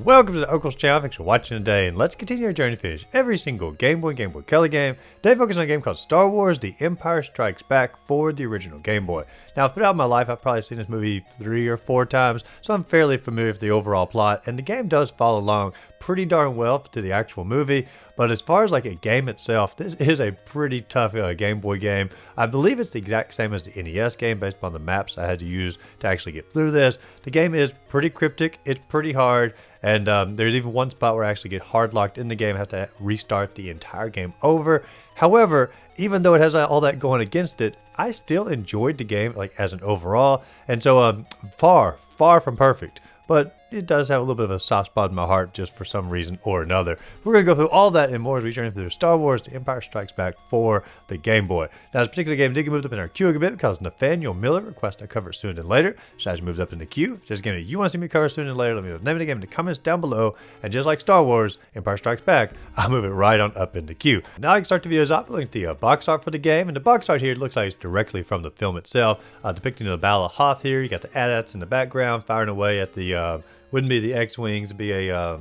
welcome to the Uncle's channel. Thanks for watching today, and let's continue our journey to finish every single Game Boy Color game. Today focus on a game called Star Wars The Empire Strikes Back for the original Game Boy. Now throughout my life I've probably seen this movie 3 or 4 times, so I'm fairly familiar with the overall plot, and the game does follow along pretty darn well to the actual movie. But as far as like a game itself, this is a pretty tough Game Boy game. I believe it's the exact same as the NES game based upon the maps I had to use to actually get through this. The game is pretty cryptic, it's pretty hard, and there's even one spot where I actually get hard locked in the game, I have to restart the entire game over. However, even though it has all that going against it, I still enjoyed the game like as an overall, and so far from perfect. But it does have a little bit of a soft spot in my heart just for some reason or another. We're going to go through all that and more as we journey through Star Wars The Empire Strikes Back for the Game Boy. Now, this particular game did get moved up in our queue a bit because Nathaniel Miller requested I cover it sooner than later. So I just moved up in the queue. Just a game that you want to see me cover sooner than later, let me know the name of the game in the comments down below. And just like Star Wars Empire Strikes Back, I'll move it right on up in the queue. Now I can start the videos off looking at the box art for the game. And the box art here looks like it's directly from the film itself. Depicting the Battle of Hoth here. You got the AT-ATs in the background firing away at the... wouldn't be the X-Wings, it'd be a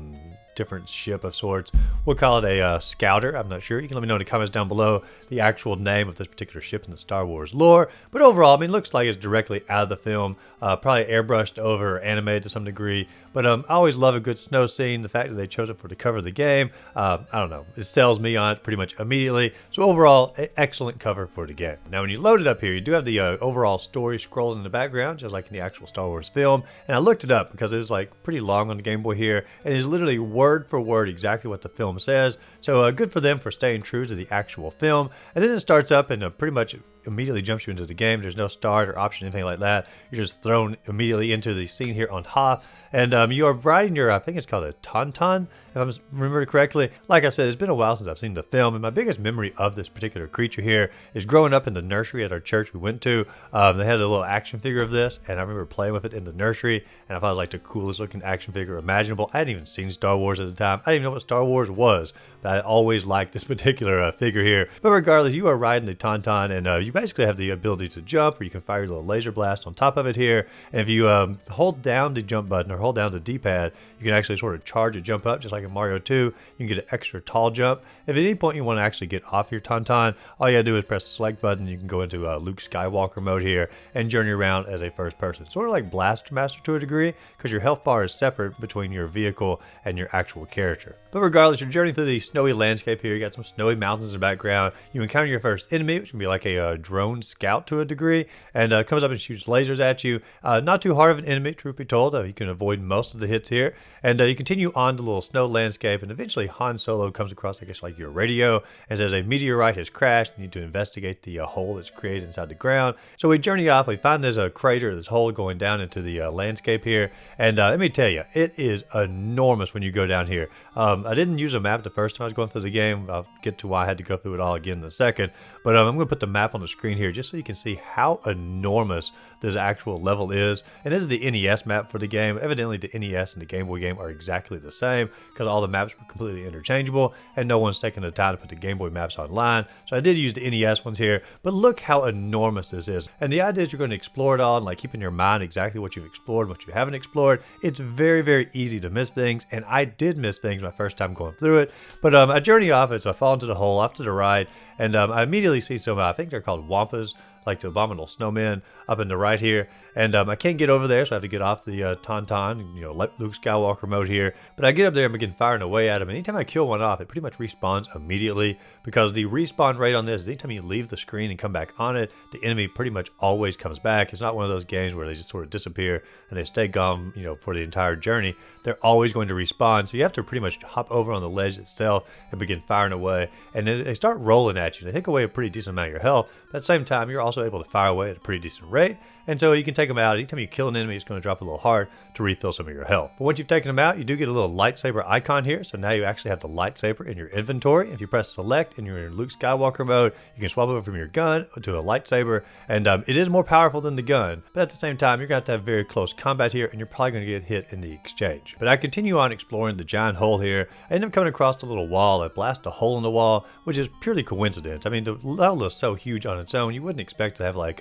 different ship of sorts. We'll call it a scouter, I'm not sure. You can let me know in the comments down below the actual name of this particular ship in the Star Wars lore. But overall, I mean, it looks like it's directly out of the film, probably airbrushed over or animated to some degree. But I always love a good snow scene. The fact that they chose it for the cover of the game, I don't know, it sells me on it pretty much immediately. So overall, excellent cover for the game. Now when you load it up here, you do have the overall story scrolling in the background, just like in the actual Star Wars film. And I looked it up because it was like pretty long on the Game Boy here, and it's literally word for word exactly what the film says. So good for them for staying true to the actual film. And then it starts up and pretty much immediately jumps you into the game. There's no start or option, anything like that. You're just thrown immediately into the scene here on Hoth. And you are riding your, I think it's called a Tauntaun, if I remember correctly. Like I said, it's been a while since I've seen the film, and my biggest memory of this particular creature here is growing up in the nursery at our church we went to. They had a little action figure of this, and I remember playing with it in the nursery, and I thought it was like the coolest looking action figure imaginable. I hadn't even seen Star Wars at the time. I didn't even know what Star Wars was, but I always liked this particular figure here. But regardless, you are riding the Tauntaun, and you basically have the ability to jump, or you can fire your little laser blast on top of it here. And if you hold down the jump button or hold down the D-pad, you can actually sort of charge a jump up, just like in Mario 2. You can get an extra tall jump. If at any point you want to actually get off your Tauntaun, all you gotta do is press the select button. You can go into Luke Skywalker mode here and journey around as a first person. Sort of like Blaster Master to a degree, because your health bar is separate between your vehicle and your actual character. But regardless, you're journeying through the snowy landscape here. You got some snowy mountains in the background. You encounter your first enemy, which can be like a drone scout to a degree, and comes up and shoots lasers at you. Not too hard of an enemy, truth be told. You can avoid most of the hits here. And you continue on the little snow landscape, and eventually Han Solo comes across, I guess, like your radio, and says a meteorite has crashed. You need to investigate the hole that's created inside the ground. So we journey off. We find there's a crater, this hole going down into the landscape here. And let me tell you, it is enormous when you go down here. I didn't use a map the first time I was going through the game. I'll get to why I had to go through it all again in a second. But I'm going to put the map on the screen here just so you can see how enormous this actual level is. And this is the NES map for the game. Evidently the NES and the Game Boy game are exactly the same because all the maps were completely interchangeable and no one's taken the time to put the Game Boy maps online. So I did use the NES ones here, but look how enormous this is. And the idea is you're going to explore it all and like keep in your mind exactly what you've explored, what you haven't explored. It's very, very easy to miss things, and I did miss things my first time going through it. But I journey off as I fall into the hole off to the right, and I immediately see some, I think they're called Wampas, like the abominable snowmen up in the right here. And I can't get over there, so I have to get off the Tauntaun, you know, let Luke Skywalker mode here. But I get up there and begin firing away at him. And anytime I kill one off, it pretty much respawns immediately, because the respawn rate on this is anytime you leave the screen and come back on it, the enemy pretty much always comes back. It's not one of those games where they just sort of disappear and they stay gone, you know, for the entire journey. They're always going to respawn, so you have to pretty much hop over on the ledge itself and begin firing away. And then they start rolling at you. They take away a pretty decent amount of your health, but at the same time, you're also able to fire away at a pretty decent rate. And so you can take them out. Anytime you kill an enemy, it's going to drop a little heart to refill some of your health. But once you've taken them out, you do get a little lightsaber icon here. So now you actually have the lightsaber in your inventory. If you press select and you're in Luke Skywalker mode, you can swap over from your gun to a lightsaber. And it is more powerful than the gun. But at the same time, you're going to have very close combat here, and you're probably going to get hit in the exchange. But I continue on exploring the giant hole here. I end up coming across a little wall. I blast a hole in the wall, which is purely coincidence. I mean, the level is so huge on its own, you wouldn't expect to have like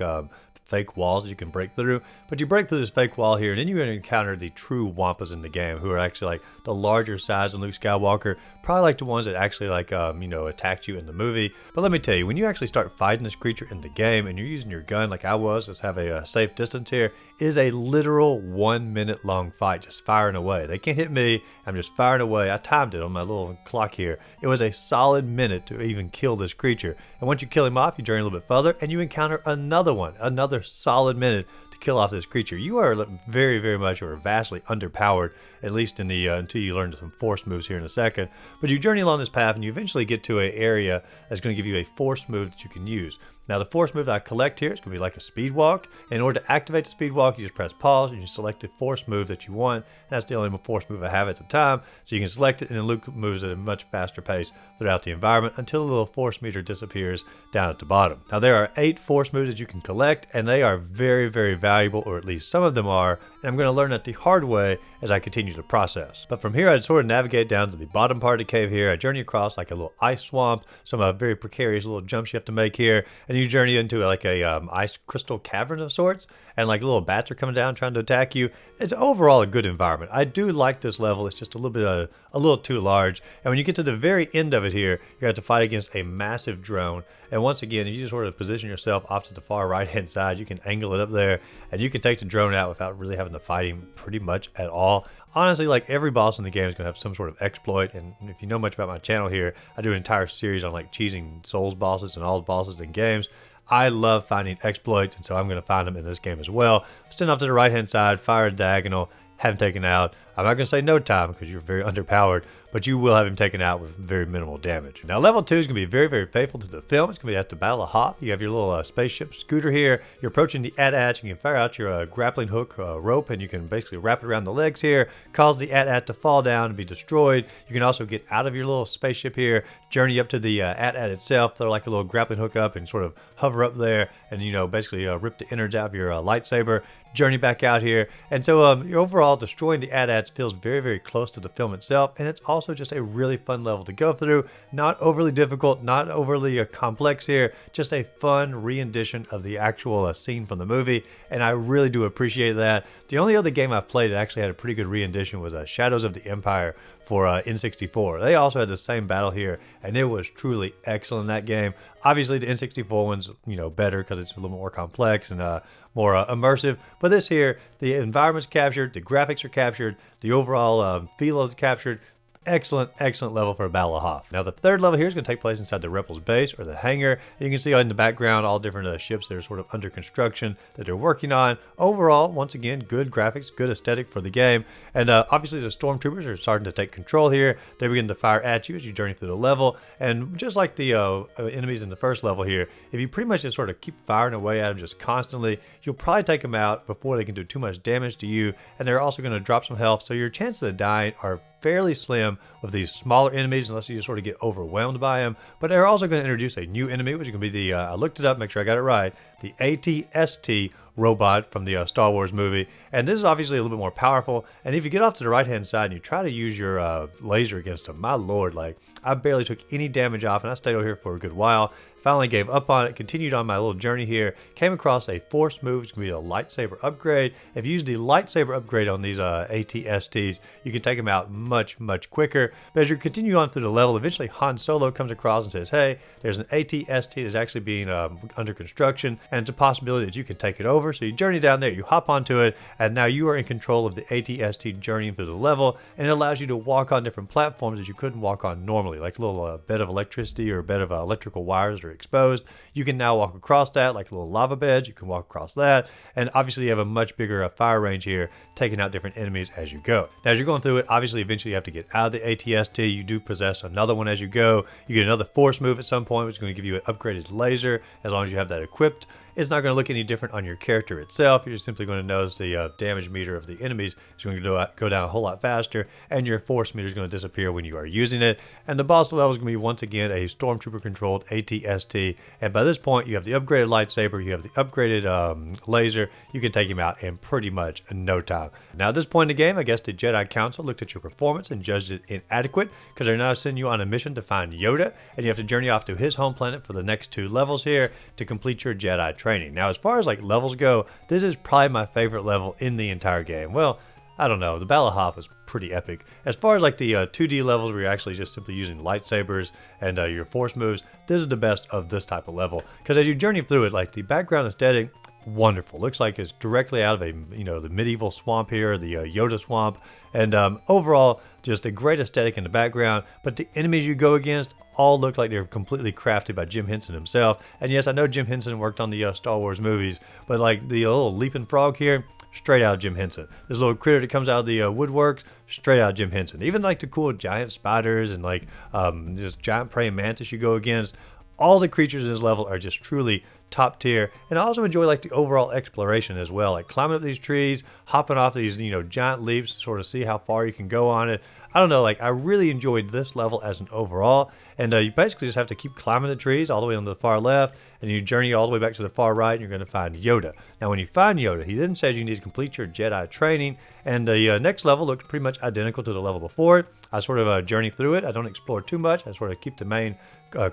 fake walls that you can break through. But you break through this fake wall here, and then you encounter the true Wampas in the game, who are actually like the larger size than Luke Skywalker, probably like the ones that actually like attacked you in the movie. But let me tell you, when you actually start fighting this creature in the game and you're using your gun like I was, let's have a safe distance here, is a literal 1 minute long fight, just firing away. They can't hit me, I'm just firing away. I timed it on my little clock here. It was a solid minute to even kill this creature. And once you kill him off, you journey a little bit further and you encounter another one, another solid minute to kill off this creature. You are very, very much or vastly underpowered, at least in the until you learn some force moves here in a second. But you journey along this path and you eventually get to an area that's going to give you a force move that you can use. Now the force move that I collect here is going to be like a speed walk. In order to activate the speed walk, you just press pause and you select the force move that you want. And that's the only force move I have at the time. So you can select it and then Luke moves at a much faster pace throughout the environment until the little force meter disappears down at the bottom. Now there are 8 force moves that you can collect and they are very, very valuable, or at least some of them are. And I'm going to learn that the hard way as I continue the process. But from here, I'd sort of navigate down to the bottom part of the cave here. I journey across like a little ice swamp, some very precarious little jumps you have to make here, and you journey into like a ice crystal cavern of sorts, and like little bats are coming down trying to attack you. It's overall a good environment. I do like this level. It's just a little too large. And when you get to the very end of it here, you have to fight against a massive drone. And once again, you just sort of position yourself off to the far right hand side. You can angle it up there and you can take the drone out without really having to fight him pretty much at all. Honestly, like every boss in the game is going to have some sort of exploit. And if you know much about my channel here, I do an entire series on like cheesing Souls bosses and all the bosses in games. I love finding exploits, and so I'm going to find them in this game as well. Stand off to the right hand side, fire a diagonal, have him taken out. I'm not going to say no time because you're very underpowered, but you will have him taken out with very minimal damage. Now, level 2 is going to be very, very faithful to the film. It's going to be at the Battle of Hoth. You have your little spaceship scooter here. You're approaching the AT-AT. You can fire out your grappling hook rope, and you can basically wrap it around the legs here, cause the AT-AT to fall down and be destroyed. You can also get out of your little spaceship here, journey up to the AT-AT itself, throw like a little grappling hook up and sort of hover up there and, basically rip the innards out of your lightsaber, journey back out here. And so you're overall destroying the AT-ATs feels very, very close to the film itself, and it's also just a really fun level to go through. Not overly difficult, not overly complex here, just a fun re-rendition of the actual scene from the movie, and I really do appreciate that. The only other game I've played that actually had a pretty good re-rendition was Shadows of the Empire for N64. They also had the same battle here, and it was truly excellent in that game. Obviously, the N64 one's better because it's a little more complex and more immersive. But this here, the environment's captured, the graphics are captured, the overall feel is captured. Excellent, excellent level for a Battle of Hoth. Now, the third level here is going to take place inside the Rebels base or the hangar. You can see in the background all different ships that are sort of under construction that they're working on. Overall, once again, good graphics, good aesthetic for the game. And obviously, the stormtroopers are starting to take control here. They begin to fire at you as you journey through the level. And just like the enemies in the first level here, if you pretty much just sort of keep firing away at them just constantly, you'll probably take them out before they can do too much damage to you. And they're also going to drop some health, so your chances of dying are fairly slim with these smaller enemies unless you just sort of get overwhelmed by them. But they're also going to introduce a new enemy, which is going to be the, I looked it up, make sure I got it right, the AT-ST robot from the Star Wars movie. And this is obviously a little bit more powerful. And if you get off to the right hand side and you try to use your laser against them, my lord, like I barely took any damage off and I stayed over here for a good while. Finally gave up on it, continued on my little journey here, came across a force move, which can be a lightsaber upgrade. If you use the lightsaber upgrade on these AT-STs, you can take them out much, much quicker. But as you continue on through the level, eventually Han Solo comes across and says, hey, there's an AT-ST that's actually being under construction, and it's a possibility that you can take it over. So you journey down there, you hop onto it, and now you are in control of the AT-ST journeying through the level, and it allows you to walk on different platforms that you couldn't walk on normally, like a little bed of electricity or a bed of electrical wires or exposed. You can now walk across that like little lava beds. You can walk across that, and obviously you have a much bigger fire range here, taking out different enemies as you go. Now as you're going through it, obviously eventually you have to get out of the AT-ST. You do possess another one as you go. You get another force move at some point, which is going to give you an upgraded laser as long as you have that equipped. It's not going to look any different on your character itself. You're just simply going to notice the damage meter of the enemies is going to go down a whole lot faster, and your force meter is going to disappear when you are using it. And the boss level is going to be once again a stormtrooper controlled AT-ST. And by this point, you have the upgraded lightsaber, you have the upgraded laser. You can take him out in pretty much no time. Now at this point in the game, I guess the Jedi Council looked at your performance and judged it inadequate because they're now sending you on a mission to find Yoda, and you have to journey off to his home planet for the next 2 levels here to complete your Jedi training. Now, as far as like levels go, this is probably my favorite level in the entire game. Well, I don't know. The Battle of Hoth is pretty epic. As far as like the 2D levels where you're actually just simply using lightsabers and your force moves, this is the best of this type of level. Because as you journey through it, like the background aesthetic, wonderful. Looks like it's directly out of a, the medieval swamp here, the Yoda swamp. And overall, just a great aesthetic in the background. But the enemies you go against all look like they're completely crafted by Jim Henson himself. And yes, I know Jim Henson worked on the Star Wars movies, but like the little leaping frog here, straight out of Jim Henson. This little critter that comes out of the woodworks, straight out of Jim Henson. Even like the cool giant spiders and like this giant praying mantis you go against, all the creatures in this level are just truly top tier. And I also enjoy like the overall exploration as well, like climbing up these trees, hopping off these giant leaps to sort of see how far you can go on it. I don't know, like I really enjoyed this level as an overall. And you basically just have to keep climbing the trees all the way on the far left, and you journey all the way back to the far right, and you're going to find Yoda. Now, when you find Yoda, he then says you need to complete your Jedi training, and the next level looks pretty much identical to the level before it. I sort of journey through it. I don't explore too much. I sort of keep the main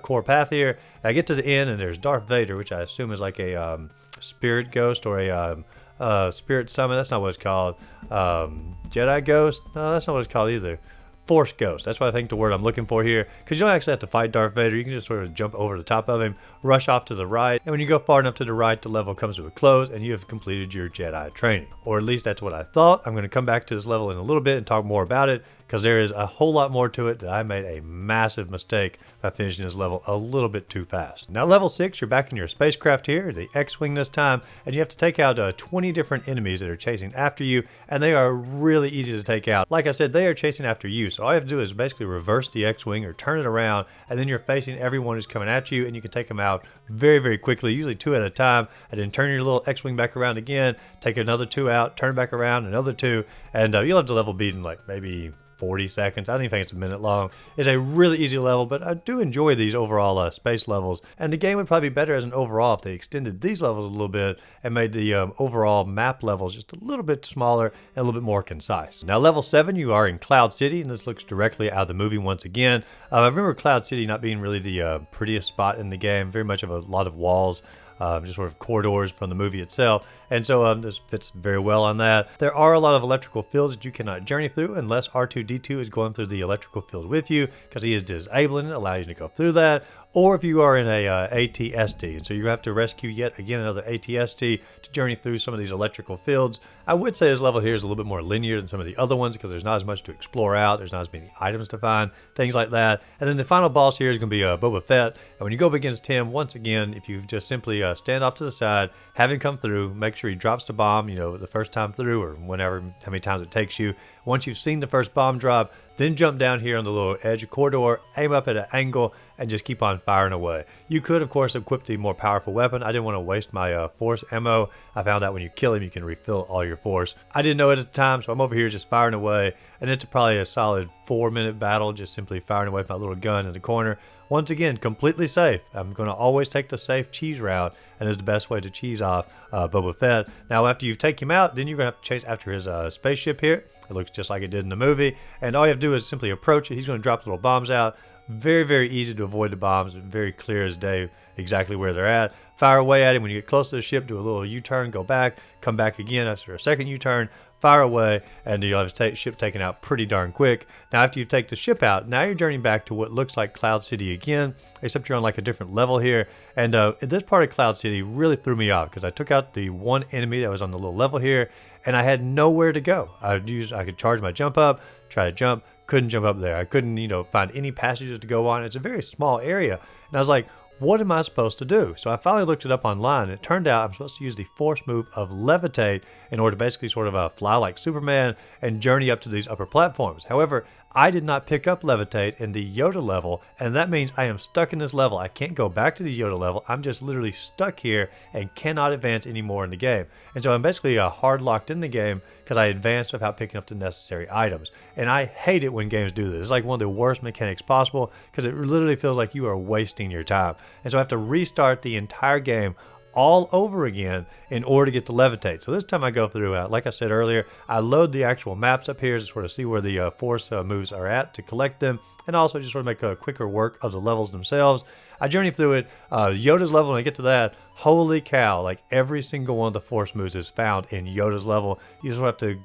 core path here. I get to the end, and there's Darth Vader, which I assume is like a spirit ghost or a spirit summon. That's not what it's called. Jedi ghost? No, that's not what it's called either. Force Ghost. That's what I think the word I'm looking for here. Because you don't actually have to fight Darth Vader. You can just sort of jump over the top of him, rush off to the right, and when you go far enough to the right, the level comes to a close, and you have completed your Jedi training. Or at least that's what I thought. I'm going to come back to this level in a little bit and talk more about it, because there is a whole lot more to it that I made a massive mistake by finishing this level a little bit too fast. Now, level 6, you're back in your spacecraft here, the X-Wing this time, and you have to take out 20 different enemies that are chasing after you, and they are really easy to take out. Like I said, they are chasing after you, so all you have to do is basically reverse the X-Wing or turn it around, and then you're facing everyone who's coming at you, and you can take them out very, very quickly, usually 2 at a time, and then turn your little X-Wing back around again, take another 2 out, turn back around, another 2, and you'll have the level beat in like maybe 40 seconds. I don't even think it's a minute long. It's a really easy level, but I do enjoy these overall space levels. And the game would probably be better as an overall if they extended these levels a little bit and made the overall map levels just a little bit smaller and a little bit more concise. Now, level 7, you are in Cloud City, and this looks directly out of the movie once again. I remember Cloud City not being really the prettiest spot in the game, very much of a lot of walls. Just sort of corridors from the movie itself. And so this fits very well on that. There are a lot of electrical fields that you cannot journey through unless R2-D2 is going through the electrical field with you, because he is disabling it, allowing you to go through that. Or if you are in a AT-ST, and so you have to rescue yet again another AT-ST to journey through some of these electrical fields. I would say this level here is a little bit more linear than some of the other ones because there's not as much to explore out, there's not as many items to find, things like that. And then the final boss here is going to be Boba Fett. And when you go up against him, once again, if you just simply stand off to the side, have him come through, make sure he drops the bomb, the first time through or whenever, how many times it takes you. Once you've seen the first bomb drop, then jump down here on the little edge of corridor, aim up at an angle, and just keep on firing away. You could, of course, equip the more powerful weapon. I didn't want to waste my force ammo. I found out when you kill him, you can refill all your force. I didn't know it at the time, so I'm over here just firing away, and it's probably a solid 4-minute battle, just simply firing away with my little gun in the corner. Once again, completely safe. I'm going to always take the safe cheese route, and it's the best way to cheese off Boba Fett. Now, after you take him out, then you're going to have to chase after his spaceship here. It looks just like it did in the movie, and all you have to do is simply approach it. He's going to drop little bombs out. Very, very easy to avoid the bombs. Very clear as day exactly where they're at. Fire away at him. When you get close to the ship, do a little U-turn, go back, come back again after a second U-turn, fire away, and you'll have the ship taken out pretty darn quick. Now, after you take the ship out, now you're journeying back to what looks like Cloud City again, except you're on like a different level here. And this part of Cloud City really threw me off because I took out the one enemy that was on the little level here, and I had nowhere to go. I could charge my jump up, try to jump, couldn't jump up there. I couldn't, find any passages to go on. It's a very small area. And I was like, what am I supposed to do? So I finally looked it up online, and it turned out I'm supposed to use the force move of levitate in order to basically sort of fly like Superman and journey up to these upper platforms. However, I did not pick up levitate in the Yoda level, and that means I am stuck in this level. I can't go back to the Yoda level. I'm just literally stuck here and cannot advance anymore in the game. And so I'm basically hard locked in the game because I advanced without picking up the necessary items. And I hate it when games do this. It's like one of the worst mechanics possible because it literally feels like you are wasting your time. And so I have to restart the entire game all over again in order to get the levitate. So this time I go through, like I said earlier, I load the actual maps up here to sort of see where the force moves are at to collect them. and also just sort of make a quicker work of the levels themselves. I journeyed through it. Yoda's level, when I get to that, holy cow, like every single one of the force moves is found in Yoda's level. You just have to,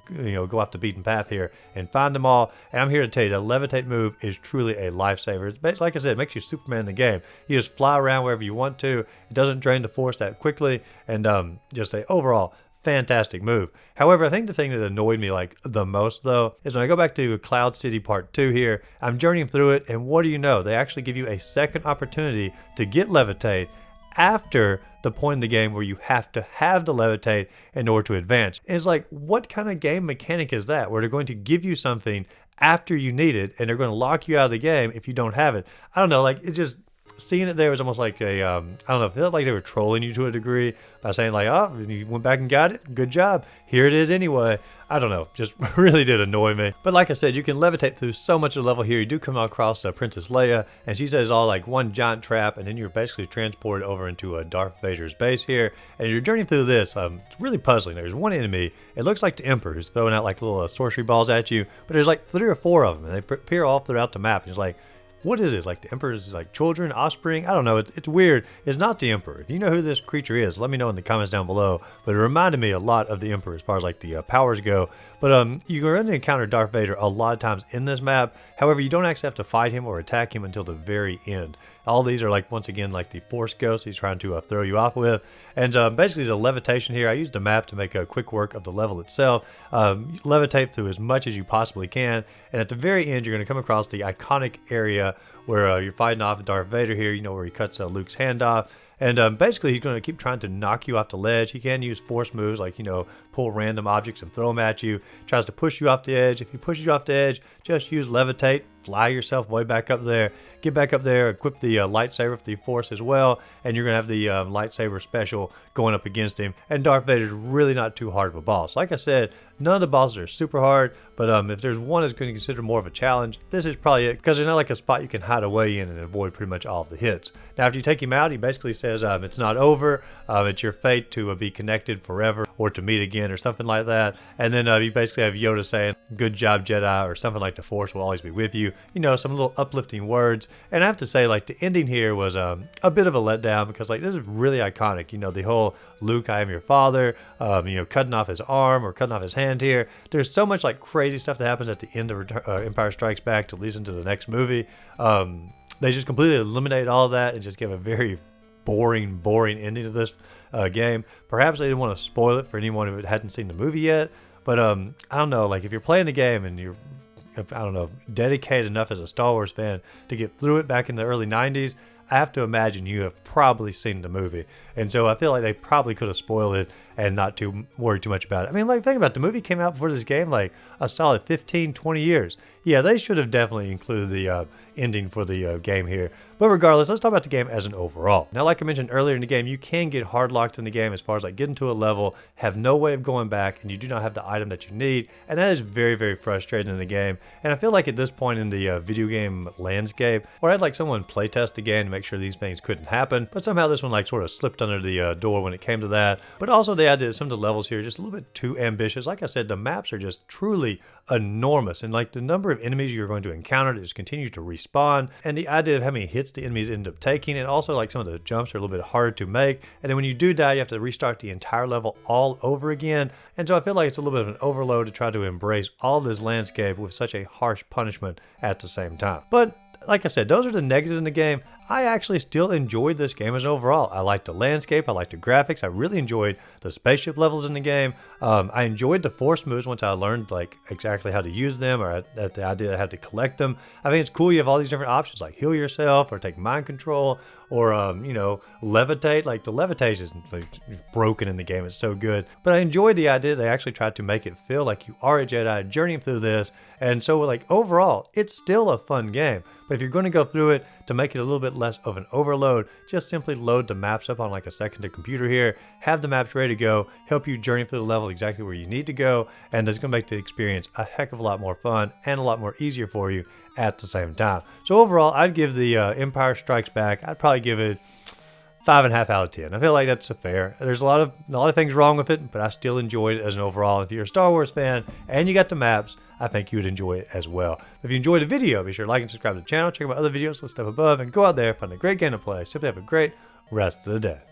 go off the beaten path here and find them all. And I'm here to tell you, the levitate move is truly a lifesaver. It's like I said, it makes you Superman in the game. You just fly around wherever you want to. It doesn't drain the force that quickly, and just a overall fantastic move. However, I think the thing that annoyed me like the most though is when I go back to Cloud City Part 2 here, I'm journeying through it, and what do you know? They actually give you a second opportunity to get levitate after the point in the game where you have to have the levitate in order to advance. And it's like, what kind of game mechanic is that, where they're going to give you something after you need it and they're going to lock you out of the game if you don't have it? I don't know, like it just, seeing it there was almost like a, I don't know, it felt like they were trolling you to a degree by saying like, oh, you went back and got it, good job, here it is anyway. I don't know, just really did annoy me. But like I said, you can levitate through so much of the level here. You do come across Princess Leia, and she says all like one giant trap, and then you're basically transported over into Darth Vader's base here. And you're journeying through this, it's really puzzling. There's one enemy, it looks like the Emperor, who's throwing out like little sorcery balls at you, but there's like 3 or 4 of them, and they appear all throughout the map. And it's like, what is it? Like the Emperor's like children, offspring? I don't know. It's weird. It's not the Emperor. If you know who this creature is, let me know in the comments down below. But it reminded me a lot of the Emperor as far as like the powers go. But you're going to encounter Darth Vader a lot of times in this map. However, you don't actually have to fight him or attack him until the very end. All these are like, once again, like the Force Ghost he's trying to throw you off with. And basically the levitation here, I used the map to make a quick work of the level itself. Levitate through as much as you possibly can. And at the very end, you're going to come across the iconic area where you're fighting off Darth Vader here, where he cuts Luke's hand off. And basically, he's going to keep trying to knock you off the ledge. He can use force moves like, pull random objects and throw them at you. Tries to push you off the edge. If he pushes you off the edge, just use levitate. Fly yourself way back up there. Get back up there. Equip the lightsaber with the force as well. And you're going to have the lightsaber special going up against him. And Darth Vader's really not too hard of a boss. Like I said, none of the bosses are super hard. But if there's one that's going to consider more of a challenge, this is probably it. Because there's not like a spot you can hide away in and avoid pretty much all of the hits. Now, after you take him out, he basically says it's not over. It's your fate to be connected forever or to meet again or something like that. And then you basically have Yoda saying, good job, Jedi, or something like the Force will always be with you. Some little uplifting words. And I have to say, like, the ending here was a bit of a letdown because, like, this is really iconic. The whole Luke, I am your father, cutting off his arm or cutting off his hand here. There's so much, like, crazy stuff that happens at the end of Empire Strikes Back to lead into the next movie. They just completely eliminated all of that and just give a very boring ending to this game. Perhaps they didn't want to spoil it for anyone who hadn't seen the movie yet. But I don't know, like, if you're playing the game and you're, I don't know, dedicated enough as a Star Wars fan to get through it back in the early 90s, I have to imagine you have probably seen the movie. And so I feel like they probably could have spoiled it and not to worry too much about it. I mean, like, think about it. The movie came out before this game, like, a solid 15, 20 years. Yeah, they should have definitely included the ending for the game here. But regardless, let's talk about the game as an overall. Now, like I mentioned earlier in the game, you can get hard locked in the game as far as like getting to a level, have no way of going back, and you do not have the item that you need. And that is very, very frustrating in the game. And I feel like at this point in the video game landscape, where I'd like someone playtest the game to make sure these things couldn't happen, but somehow this one like sort of slipped under the door when it came to that. But also the idea that some of the levels here are just a little bit too ambitious. Like I said, the maps are just truly enormous, and like the number of enemies you're going to encounter just continues to respawn, and the idea of how many hits the enemies end up taking, and also like some of the jumps are a little bit harder to make, and then when you do die you have to restart the entire level all over again. And so I feel like it's a little bit of an overload to try to embrace all this landscape with such a harsh punishment at the same time. But like I said, those are the negatives in the game. I actually still enjoyed this game as an overall. I liked the landscape, I liked the graphics, I really enjoyed the spaceship levels in the game. I enjoyed the force moves once I learned like exactly how to use them, or at the idea I had to collect them. I think it's cool you have all these different options like heal yourself or take mind control or levitate. Like the levitation is like broken in the game, it's so good. But I enjoyed the idea they actually tried to make it feel like you are a Jedi journeying through this. And so like overall, it's still a fun game. But if you're going to go through it to make it a little bit less of an overload, just simply load the maps up on like a secondary computer here, have the maps ready to go, help you journey through the level exactly where you need to go, and it's going to make the experience a heck of a lot more fun and a lot more easier for you at the same time. So overall, I'd give the Empire Strikes Back, I'd probably give it 5.5 out of 10. I feel like that's fair. There's a lot of things wrong with it, but I still enjoyed it as an overall. If you're a Star Wars fan and you got the maps, I think you would enjoy it as well. If you enjoyed the video, be sure to like and subscribe to the channel. Check out my other videos listed up above, and go out there, find a great game to play. Simply have a great rest of the day.